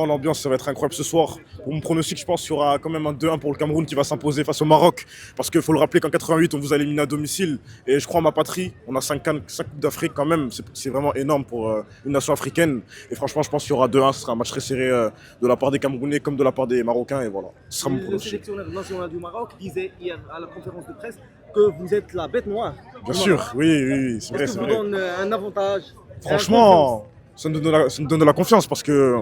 franchement, l'ambiance, ça va être incroyable ce soir. Pour mon pronostic, je pense qu'il y aura quand même un 2-1 pour le Cameroun qui va s'imposer face au Maroc. Parce qu'il faut le rappeler qu'en 88, on vous a éliminé à domicile. Et je crois en ma patrie, on a 5 Coupes d'Afrique quand même. C'est vraiment énorme pour une nation africaine. Et franchement, je pense qu'il y aura 2-1. Ce sera un match très serré de la part des Camerounais comme de la part des Marocains. Et voilà, ce sera mon Le pronostic. sélectionneur national du Maroc disait hier à la conférence de presse que vous êtes la bête noire. Bien sûr, oui, c'est vrai, Est-ce c'est que vous vrai. donne un avantage? Franchement, ça nous donne de la confiance parce que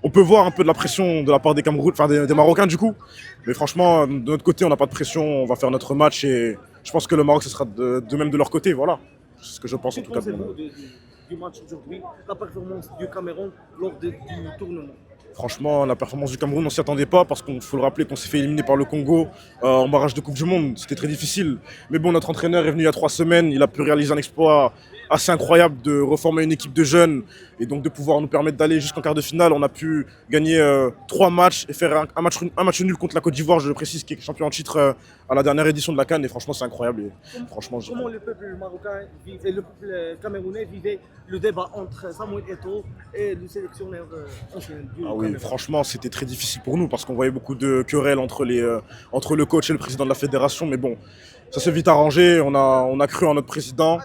on peut voir un peu de la pression de la part des Cameroun, enfin des Marocains du coup. Mais franchement, de notre côté, on n'a pas de pression, on va faire notre match et je pense que le Maroc, ce sera de même de leur côté, voilà. C'est ce que je pense en Que tout cas. pensez-vous du match aujourd'hui, la performance du Cameroun lors du tournoi? Franchement, la performance du Cameroun, on s'y attendait pas parce qu'il faut le rappeler qu'on s'est fait éliminer par le Congo en barrage de Coupe du Monde. C'était très difficile. Mais bon, notre entraîneur est venu il y a 3 semaines. Il a pu réaliser un exploit assez incroyable de reformer une équipe de jeunes et donc de pouvoir nous permettre d'aller jusqu'en quart de finale. On a pu gagner 3 matchs et faire un match nul contre la Côte d'Ivoire, je le précise, qui est champion en titre à la dernière édition de la CAN. Et franchement, c'est incroyable. Et franchement, Comment le peuple marocain et le peuple camerounais vivait le débat entre Samuel Eto'o et le sélectionneur ancien du Ah oui, Cameroun? franchement, c'était très difficile pour nous parce qu'on voyait beaucoup de querelles entre le coach et le président de la fédération. Mais bon, ça s'est vite arrangé. On a cru en notre président.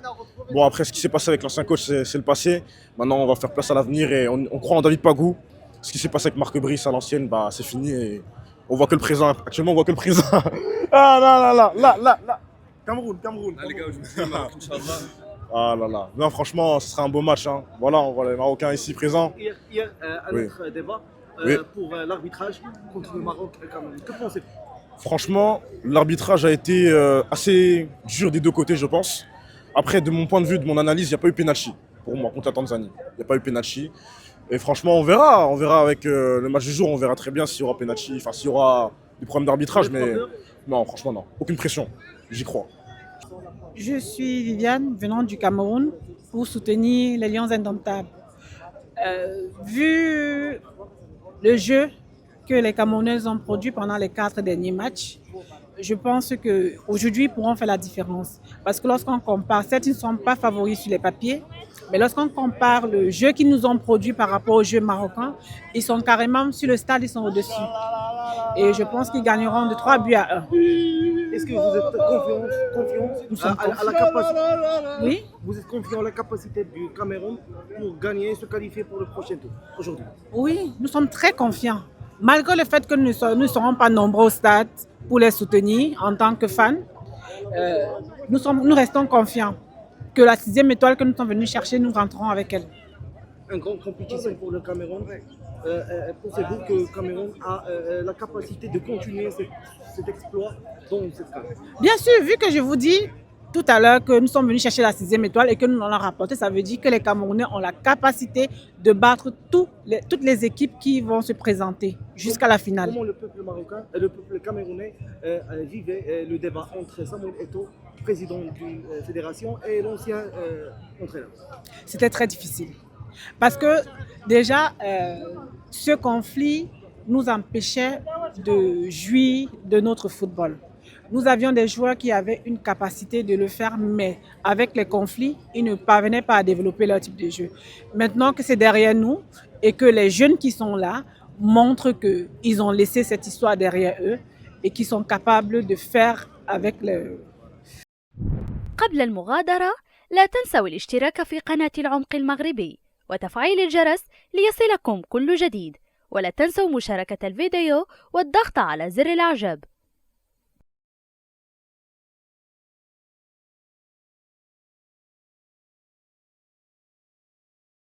Bon, après, ce qui s'est passé avec l'ancien coach, c'est le passé. Maintenant, on va faire place à l'avenir et on croit en David Pagou. Ce qui s'est passé avec Marc Brice à l'ancienne, bah, c'est fini. Et on voit que le présent. Actuellement, on voit que le présent. Ah là. Cameroun. Ah les gars, je vous dis, Maroc, Inch'Allah. Ah là là. Non, franchement, ce sera un beau match. Hein. Voilà, on voit les Marocains ici présents. Hier un Oui. autre débat Oui. pour l'arbitrage contre le Maroc et le Cameroun. Que pensez-vous? Franchement, l'arbitrage a été assez dur des deux côtés, je pense. Après, de mon point de vue, de mon analyse, il n'y a pas eu penalty pour moi contre la Tanzanie. Il n'y a pas eu penalty. Et franchement, on verra avec le match du jour, on verra très bien s'il y aura penalty, enfin s'il y aura des problèmes d'arbitrage, mais non, franchement non, aucune pression, j'y crois. Je suis Viviane, venant du Cameroun, pour soutenir les Lions indomptables. Vu le jeu que les Camerounais ont produit pendant les 4 derniers matchs, je pense qu'aujourd'hui, ils pourront faire la différence. Parce que lorsqu'on compare, certes, ils ne sont pas favoris sur les papiers, mais lorsqu'on compare le jeu qu'ils nous ont produit par rapport au jeu marocain, ils sont carrément sur le stade, ils sont au-dessus. Et je pense qu'ils gagneront de 3-1. Est-ce que vous êtes confiant à la capacité? Oui, Vous êtes confiant à la capacité du Cameroun pour gagner et se qualifier pour le prochain tour aujourd'hui? oui, nous sommes très confiants. Malgré le fait que nous ne serons pas nombreux au stade pour les soutenir en tant que fans, nous restons confiants que la 6e étoile que nous sommes venus chercher, nous rentrons avec elle. Une grande compétition pour le Cameroun. Pensez-vous que le Cameroun a la capacité de continuer cet exploit dans cette CAN? Bien sûr, vu que je vous dis tout à l'heure que nous sommes venus chercher la 6e étoile et que nous l'avons rapporté, ça veut dire que les Camerounais ont la capacité de battre toutes les équipes qui vont se présenter jusqu'à la finale. Comment le peuple marocain et le peuple camerounais vivait le débat entre Samuel Eto'o, président de la fédération, et l'ancien entraîneur? C'était très difficile. Parce que déjà, ce conflit nous empêchait de jouir de notre football. Nous avions des joueurs qui avaient une capacité de le faire, mais avec les conflits, ils ne parvenaient pas à développer leur type de jeu. Maintenant que c'est derrière nous et que les jeunes qui sont là montrent qu'ils ont laissé cette histoire derrière eux et qu'ils sont capables de faire avec le... قبل المغادرة لا تنسوا الاشتراك في قناة العمق المغربي وتفعيل الجرس ليصلكم كل جديد، ولا تنسوا مشاركة الفيديو والضغط على زر الإعجاب.